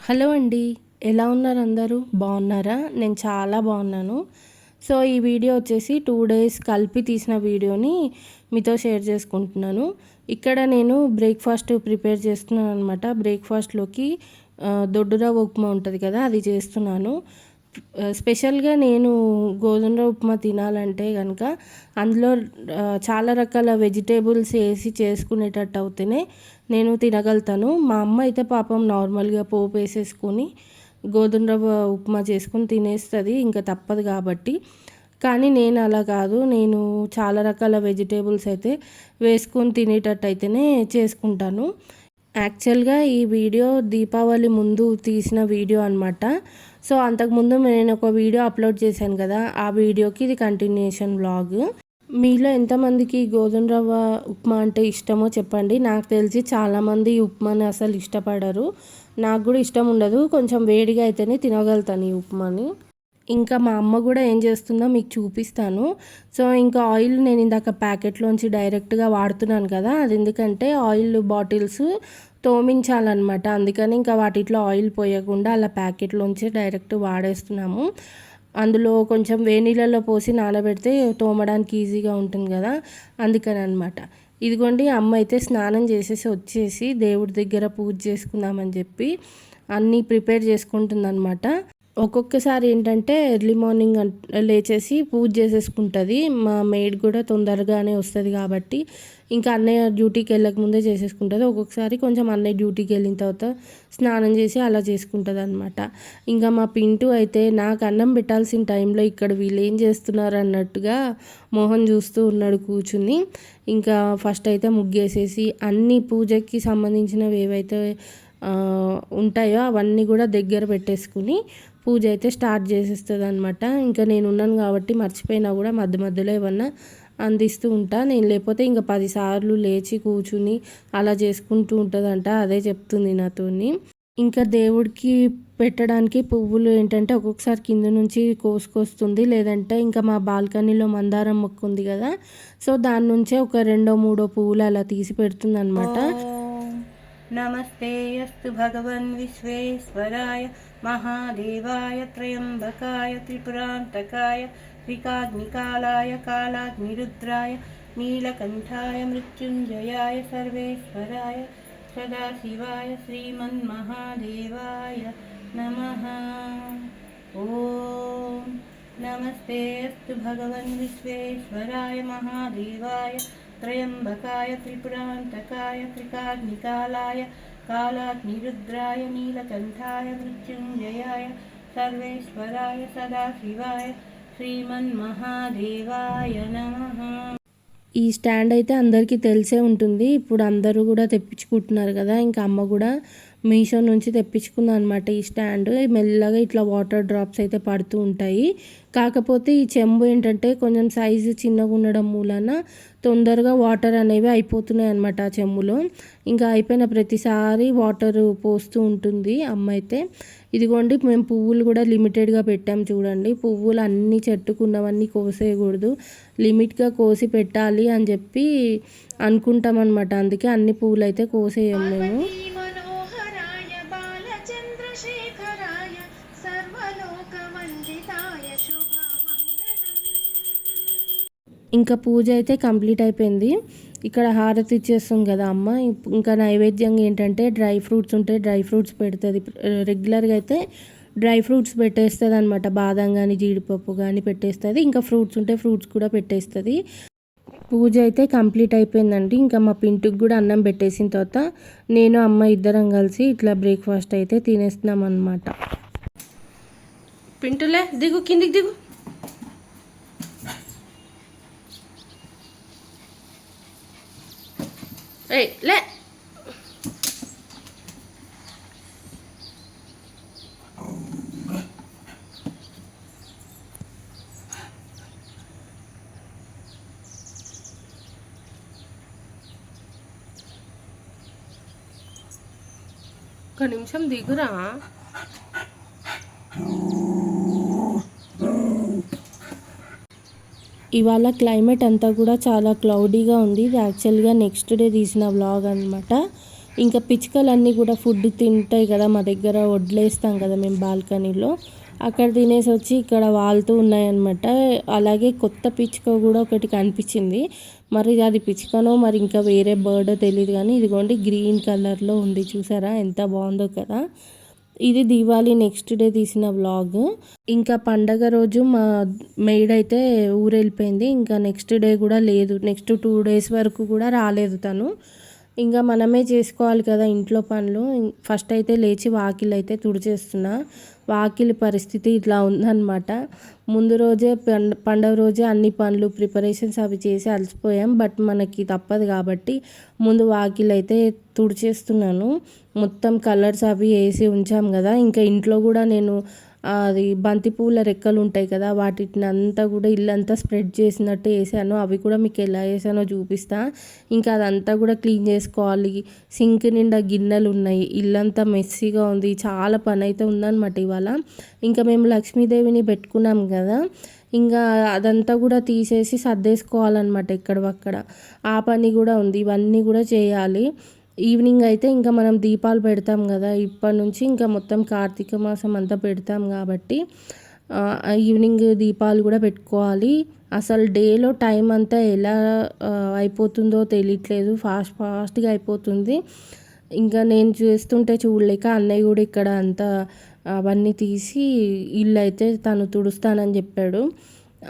Hello అండి. ఎలా ఉన్నారు అందరూ? బాగున్నారా? నేను చాలా బాగున్నాను. సో, ఈ వీడియో వచ్చేసి 2 డేస్ కలిపి తీసిన వీడియోని మీతో షేర్ చేసుకుంటున్నాను. ఇక్కడ నేను బ్రేక్‌ఫాస్ట్ ప్రిపేర్ చేస్తున్నాననమాట. బ్రేక్‌ఫాస్ట్‌లోకి దొడ్డు రవ్వ ఉప్మా ఉంటది కదా! అది చేస్తున్నాను. స్పెషల్‌గా నేను గోధుమ రవ్వ ఉప్మా తినాలంటే గనక అందులో చాలా రకాల వెజిటేబుల్స్ ఏసి చేసుకునేటట్టు అవుతేనే నేను తినగలుగుతాను. మా అమ్మ అయితే పాపం నార్మల్‌గా పోపేసేసుకొని గోధుమ రవ్వ ఉప్మా చేసుకొని తినేస్తది. ఇంకా తప్పదు కాబట్టి. కానీ నేను అలా కాదు. నేను చాలా రకాల వెజిటేబుల్స్ అయితే వేసుకొని తినేటట్టు అయితేనే చేసుకుంటాను. యాక్చువల్‌గా ఈ వీడియో దీపావళి ముందు తీసిన వీడియో అనమాట. సో, అంతకుముందు నేను ఒక వీడియో అప్లోడ్ చేశాను కదా! ఆ వీడియోకి ఇది కంటిన్యూయేషన్ వ్లాగ్. మీలో ఎంతమందికి గోధుమ రవ్వ ఉప్మా అంటే ఇష్టమో చెప్పండి. నాకు తెలిసి చాలామంది ఈ ఉప్మాని అసలు ఇష్టపడరు. నాకు కూడా ఇష్టం ఉండదు. కొంచెం వేడిగా అయితేనే తినగలుగుతాను ఈ ఉప్మాని. ఇంకా మా అమ్మ కూడా ఏం చేస్తుందో మీకు చూపిస్తాను. సో, ఇంకా ఆయిల్ నేను ఇందాక ప్యాకెట్లోంచి డైరెక్ట్‌గా వాడుతున్నాను కదా! అది ఎందుకంటే ఆయిల్ బాటిల్స్ తోమించాలన్నమాట. అందుకని ఇంకా వాటిట్లో ఆయిల్ పోయకుండా అలా ప్యాకెట్లోంచి డైరెక్ట్ వాడేస్తున్నాము. అందులో కొంచెం వేడి నీళ్ళలో పోసి నానబెడితే తోమడానికి ఈజీగా ఉంటుంది కదా! అందుకని అనమాట. ఇదిగోండి అమ్మ అయితే స్నానం చేసేసి వచ్చేసి దేవుడి దగ్గర పూజ చేసుకుందామని చెప్పి అన్నీ ప్రిపేర్ చేసుకుంటుందన్నమాట. ఒక్కొక్కసారి ఏంటంటే ఎర్లీ మార్నింగ్ లేచేసి పూజ చేసేసుకుంటుంది. మా మెయిడ్ కూడా తొందరగానే వస్తుంది కాబట్టి ఇంకా అన్నయ్య డ్యూటీకి వెళ్ళక ముందే చేసేసుకుంటుంది. ఒక్కొక్కసారి కొంచెం అన్నయ్య డ్యూటీకి వెళ్ళిన తర్వాత స్నానం చేసి అలా చేసుకుంటుంది అనమాట. ఇంకా మా పింటూ అయితే నాకు అన్నం పెట్టాల్సిన టైంలో ఇక్కడ వీళ్ళు ఏం చేస్తున్నారు అన్నట్టుగా మోహన్ చూస్తూ ఉన్నాడు కూర్చుని. ఇంకా ఫస్ట్ అయితే ముగ్గేసేసి అన్ని పూజకి సంబంధించినవి ఏవైతే ఉంటాయో అవన్నీ కూడా దగ్గర పెట్టేసుకుని పూజ అయితే స్టార్ట్ చేసేస్తుంది అనమాట. ఇంకా నేను ఉన్నాను కాబట్టి మర్చిపోయినా కూడా మధ్య మధ్యలో ఏమన్నా అందిస్తూ ఉంటా. నేను లేకపోతే ఇంకా 10 సార్లు లేచి కూర్చుని అలా చేసుకుంటూ ఉంటుందంట. అదే చెప్తుంది నాతోని. ఇంకా దేవుడికి పెట్టడానికి పువ్వులు ఏంటంటే ఒక్కొక్కసారి కింద నుంచి కోసుకొస్తుంది. లేదంటే ఇంకా మా బాల్కనీలో మందారం మొక్క ఉంది కదా! సో, దాని నుంచే ఒక 2-3 పువ్వులు అలా తీసి పెడుతుంది అనమాట. नमस्ते अस्तु भगवन् विश्वेश्वराय महादेवाय त्र्यम्बकाय त्रिपुरान्तकाय त्रिकाग्निकालाय कालाग्निरुद्राय नीलकण्ठाय मृत्युञ्जयाय सर्वेश्वराय सदाशिवाय श्रीमन्महादेवाय नमः। ॐ नमस्ते अस्तु भगवन् विश्वेश्वराय महादेवाय त्र्यम्बकाय त्रिपुरान्तकाय त्रिकाग्निकालाय कालाग्निरुद्राय नीलकण्ठाय मृत्युञ्जयाय सर्वेश्वराय सदाशिवाय श्रीमन्महादेवाय नमः। ఈ స్టాండ్ అయితే అందరికీ తెలిసే ఉంటుంది. ఇప్పుడు అందరూ కూడా తెప్పించుకుంటున్నారు కదా! ఇంకా అమ్మ కూడా మీషో నుంచి తెప్పించుకుందాం అనమాట ఈ స్టాండ్. మెల్లగా ఇట్లా వాటర్ డ్రాప్స్ అయితే పడుతూ ఉంటాయి. కాకపోతే ఈ చెంబు ఏంటంటే కొంచెం సైజు చిన్నగా ఉండడం మూలన తొందరగా వాటర్ అనేవి అయిపోతున్నాయి అనమాట ఆ చెంబులో. ఇంకా అయిపోయిన ప్రతిసారి వాటర్ పోస్తూ ఉంటుంది అమ్మ అయితే. ఇదిగోండి మేము పువ్వులు కూడా లిమిటెడ్గా పెట్టాం చూడండి. పువ్వులు అన్ని చెట్టుకున్నవన్నీ కోసేయకూడదు, లిమిట్గా కోసి పెట్టాలి అని చెప్పి అనుకుంటాం అనమాట. అందుకే అన్ని పువ్వులు అయితే కోసేయం మేము. ఇంకా పూజ అయితే కంప్లీట్ అయిపోయింది. ఇక్కడ హారతి ఇచ్చేస్తుంది కదా అమ్మ. ఇంకా నైవేద్యంగా ఏంటంటే డ్రై ఫ్రూట్స్ ఉంటే డ్రై ఫ్రూట్స్ పెడుతుంది. రెగ్యులర్గా అయితే డ్రై ఫ్రూట్స్ పెట్టేస్తుంది అనమాట. బాదం కానీ జీడిపప్పు కానీ పెట్టేస్తుంది. ఇంకా ఫ్రూట్స్ ఉంటే ఫ్రూట్స్ కూడా పెట్టేస్తుంది. పూజ అయితే కంప్లీట్ అయిపోయిందండి. ఇంకా మా పింటుకి కూడా అన్నం పెట్టేసిన తర్వాత నేను అమ్మ ఇద్దరం కలిసి ఇట్లా బ్రేక్ఫాస్ట్ అయితే తినేస్తున్నాం అనమాట. పింటులే దిగు, కిందికి దిగు. ఏయ్ లే. ఒక నిమిషం దిగురా. ఇవాళ క్లైమేట్ అంతా కూడా చాలా క్లౌడీగా ఉంది. ఇది యాక్చువల్గా నెక్స్ట్ డే తీసిన వ్లాగ్ అనమాట. ఇంకా పిచ్చుకలన్నీ కూడా ఫుడ్ తింటాయి కదా, మా దగ్గర వడ్లేస్తాం కదా మేము బాల్కనీలో, అక్కడ తినేసి వచ్చి ఇక్కడ వాళ్తూ ఉన్నాయన్నమాట. అలాగే కొత్త పిచ్చుక కూడా ఒకటి కనిపించింది. మరి అది పిచ్చుకనో మరి ఇంకా వేరే బర్డ్ తెలియదు, కానీ ఇదిగోండి గ్రీన్ కలర్లో ఉంది, చూసారా ఎంత బాగుందో కదా. ఇది దీవాళి నెక్స్ట్ డే తీసిన వ్లాగ్. ఇంకా పండగ రోజు మా మెయిడ్ అయితే ఊరు వెళ్ళిపోయింది. ఇంకా నెక్స్ట్ డే కూడా లేదు, నెక్స్ట్ 2 days వరకు కూడా రాలేదు తను. ఇంకా మనమే చేసుకోవాలి కదా ఇంట్లో పనులు. ఫస్ట్ అయితే లేచి వాకిలి అయితే తుడిచేస్తున్నా. వాకిలి పరిస్థితి ఇట్లా ఉందన్నమాట. ముందు రోజే పండగ రోజే అన్ని పనులు ప్రిపరేషన్స్ అవి చేసి అలసిపోయాం. బట్ మనకి తప్పదు కాబట్టి ముందు వాకిలి అయితే తుడిచేస్తున్నాను. మొత్తం కలర్స్ అవి వేసి ఉంచాం కదా. ఇంకా ఇంట్లో కూడా నేను అది బంతిపూల రెక్కలు ఉంటాయి కదా, వాటిని అంతా కూడా ఇల్లంతా స్ప్రెడ్ చేసినట్టు వేసాను. అవి కూడా మీకు ఎలా వేసానో చూపిస్తా. ఇంకా అదంతా కూడా క్లీన్ చేసుకోవాలి. సింక్ నిండా గిన్నెలు ఉన్నాయి, ఇల్లంతా మెస్సీగా ఉంది, చాలా పని అయితే ఉందన్నమాట ఇవాళ. ఇంకా మేము లక్ష్మీదేవిని పెట్టుకున్నాం కదా, ఇంకా అదంతా కూడా తీసేసి సర్దేసుకోవాలన్నమాట ఎక్కడవక్కడ. ఆ పని కూడా ఉంది, ఇవన్నీ కూడా చేయాలి. ఈవినింగ్ అయితే ఇంకా మనం దీపాలు పెడతాం కదా, ఇప్పటి నుంచి ఇంకా మొత్తం కార్తీక మాసం అంతా పెడతాం కాబట్టి ఈవినింగ్ దీపాలు కూడా పెట్టుకోవాలి. అసలు డేలో టైం అంతా ఎలా అయిపోతుందో తెలియట్లేదు, ఫాస్ట్గా అయిపోతుంది. ఇంకా నేను చేస్తుంటే చూడలేక అన్నయ్య కూడా ఇక్కడ అంతా అవన్నీ తీసి ఇల్లు అయితే తను తుడుస్తానని చెప్పాడు.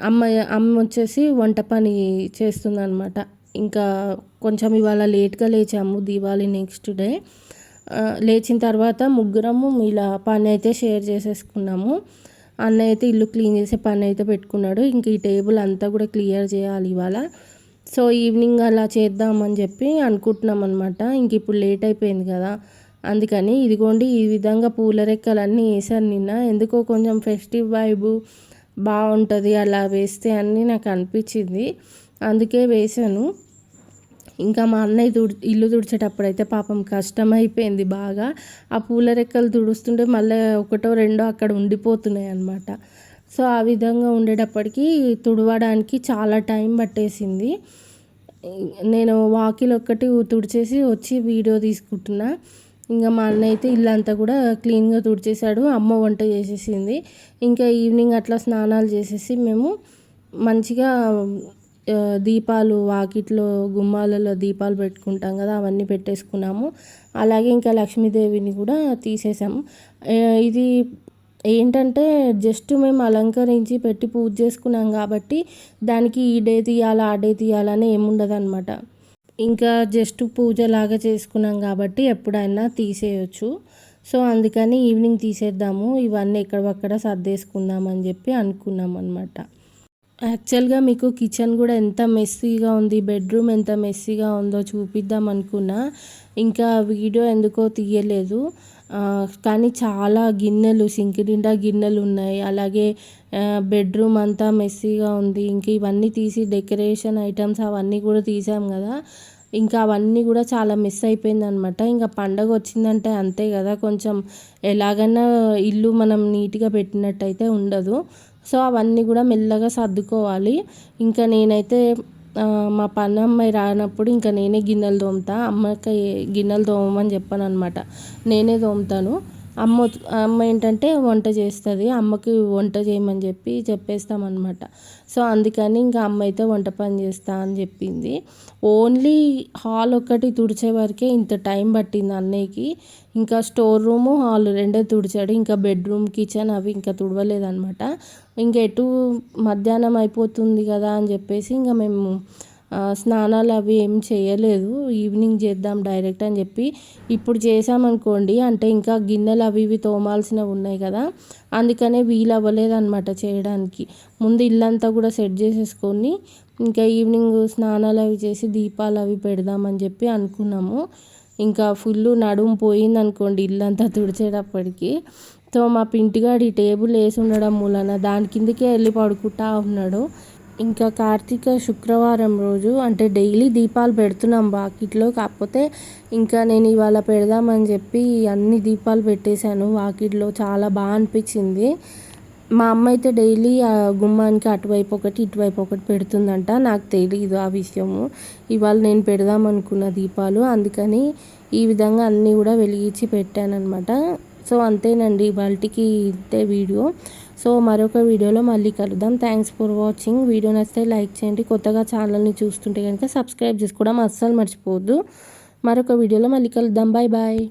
అమ్మ వచ్చేసి వంట పని చేస్తుందన్నమాట. ఇంకా కొంచెం ఇవాళ లేట్గా లేచాము దీవాళి నెక్స్ట్ డే. లేచిన తర్వాత ముగ్గురము ఇలా పని అయితే షేర్ చేసేసుకున్నాము. అన్నయ్య అయితే ఇల్లు క్లీన్ చేసే పని అయితే పెట్టుకున్నాడు. ఇంక ఈ టేబుల్ అంతా కూడా క్లియర్ చేయాలి ఇవాళ. సో ఈవినింగ్ అలా చేద్దామని చెప్పి అనుకుంటున్నాం అనమాట. ఇంక ఇప్పుడు లేట్ అయిపోయింది కదా, అందుకని ఇదిగోండి ఈ విధంగా పూల రెక్కలన్నీ వేసాను నిన్న. ఎందుకో కొంచెం ఫెస్టివ్ వైబు బాగుంటుంది అలా వేస్తే అని నాకు అనిపించింది, అందుకే వేసాను. ఇంకా మా అన్నయ్య ఇల్లు తుడిచేటప్పుడు అయితే పాపం కష్టమైపోయింది బాగా. ఆ పూల రెక్కలు తుడుస్తుంటే మళ్ళీ ఒకటో రెండో అక్కడ ఉండిపోతున్నాయి అన్నమాట. సో ఆ విధంగా ఉండేటప్పటికి తుడవడానికి చాలా టైం పట్టేసింది. నేను వాకిలి ఒక్కటి తుడిచేసి వచ్చి వీడియో తీసుకుంటున్నా. ఇంకా మా అన్నయ్య అయితే ఇల్లంతా కూడా క్లీన్గా తుడిచేశాడు. అమ్మ వంట చేసేసింది. ఇంకా ఈవినింగ్ అట్లా స్నానాలు చేసేసి మేము మంచిగా దీపాలు వాకిట్లో గుమ్మాలలో దీపాలు పెట్టుకుంటాం కదా, అవన్నీ పెట్టేసుకున్నాము. అలాగే ఇంకా లక్ష్మీదేవిని కూడా తీసేసాము. ఇది ఏంటంటే జస్ట్ మేము అలంకరించి పెట్టి పూజ చేసుకున్నాం కాబట్టి దానికి ఈ డే తీయాలా ఆ డే తీయాలని ఏముండదు అనమాట. ఇంకా జస్ట్ పూజలాగా చేసుకున్నాం కాబట్టి ఎప్పుడైనా తీసేయచ్చు. సో అందుకని ఈవినింగ్ తీసేద్దాము, ఇవన్నీ ఎక్కడక్కడ సర్దేసుకుందాం అని చెప్పి అనుకున్నాం అనమాట. యాక్చువల్గా మీకు కిచెన్ కూడా ఎంత మెస్సీగా ఉంది, బెడ్రూమ్ ఎంత మెస్సీగా ఉందో చూపిద్దాం అనుకున్నా, ఇంకా వీడియో ఎందుకో తీయలేదు. కానీ చాలా గిన్నెలు, సింక్ నిండా గిన్నెలు ఉన్నాయి. అలాగే బెడ్రూమ్ అంతా మెస్సీగా ఉంది. ఇంక ఇవన్నీ తీసి డెకరేషన్ ఐటమ్స్ అవన్నీ కూడా తీసాం కదా, ఇంకా అవన్నీ కూడా చాలా మిస్ అయిపోయింది అనమాట. ఇంకా పండగ వచ్చిందంటే అంతే కదా, కొంచెం ఎలాగైనా ఇల్లు మనం నీట్గా పెట్టినట్టయితే ఉండదు. సో అవన్నీ కూడా మెల్లగా సర్దుకోవాలి. ఇంకా నేనైతే మా పని అమ్మాయి రానప్పుడు ఇంకా నేనే గిన్నెలు తోముతా. అమ్మకి గిన్నెలు తోమని చెప్పాను అనమాట, నేనే తోముతాను. అమ్మ ఏంటంటే వంట చేస్తుంది, అమ్మకి వంట చేయమని చెప్పేస్తామన్నమాట. సో అందుకని ఇంకా అమ్మ అయితే వంట పని చేస్తా అని చెప్పింది. ఓన్లీ హాల్ ఒక్కటి తుడిచే వరకే ఇంత టైం పట్టింది అన్నయ్యకి. ఇంకా స్టోర్ రూము హాల్ రెండే తుడిచాడు, ఇంకా బెడ్రూమ్ కిచెన్ అవి ఇంకా తుడవలేదన్నమాట. ఇంకా ఎటు మధ్యాహ్నం అయిపోతుంది కదా అని చెప్పేసి ఇంకా మేము స్నానాలు అవి ఏం చేయలేదు, ఈవినింగ్ చేద్దాం డైరెక్ట్ అని చెప్పి. ఇప్పుడు చేసామనుకోండి అంటే ఇంకా గిన్నెలు అవి ఇవి తోమాల్సినవి ఉన్నాయి కదా, అందుకనే వీలు అవ్వలేదన్నమాట చేయడానికి. ముందు ఇల్లంతా కూడా సెట్ చేసేసుకొని ఇంకా ఈవినింగ్ స్నానాలు అవి చేసి దీపాలు అవి పెడదామని చెప్పి అనుకున్నాము. ఇంకా ఫుల్ నడుము పోయింది అనుకోండి ఇల్లంతా తుడిచేటప్పటికి. సో మా పింటిగాడి టేబుల్ వేసి ఉండడం మూలన దాని కిందకే వెళ్ళి పడుకుంటా ఉన్నాడు. ఇంకా కార్తీక శుక్రవారం రోజు అంటే డైలీ దీపాలు పెడుతున్నాం వాకిట్లో, కాకపోతే ఇంకా నేను ఇవాళ పెడదామని చెప్పి అన్ని దీపాలు పెట్టేశాను వాకిట్లో. చాలా బాగా అనిపించింది. మా అమ్మ అయితే డైలీ ఆ గుమ్మానికి అటువైపు ఒకటి ఇటువైపు ఒకటి పెడుతుందంట, నాకు తెలియదు ఆ విషయము. ఇవాళ నేను పెడదామనుకున్న దీపాలు, అందుకని ఈ విధంగా అన్నీ కూడా వెలిగించి పెట్టానన్నమాట. సో అంతేనండి ఇవాల్టికి ఇంతే వీడియో. సో మరొక వీడియోలో మళ్ళీ కలుద్దాం. Thanks for watching. వీడియో నచ్చితే లైక్ చేయండి. కొత్తగా ఛానల్ని చూస్తుంటే కనుక సబ్స్క్రైబ్ చేసుకోవడం అస్సలు మర్చిపోవద్దు. మరొక వీడియోలో మళ్ళీ కలుద్దాం. Bye bye.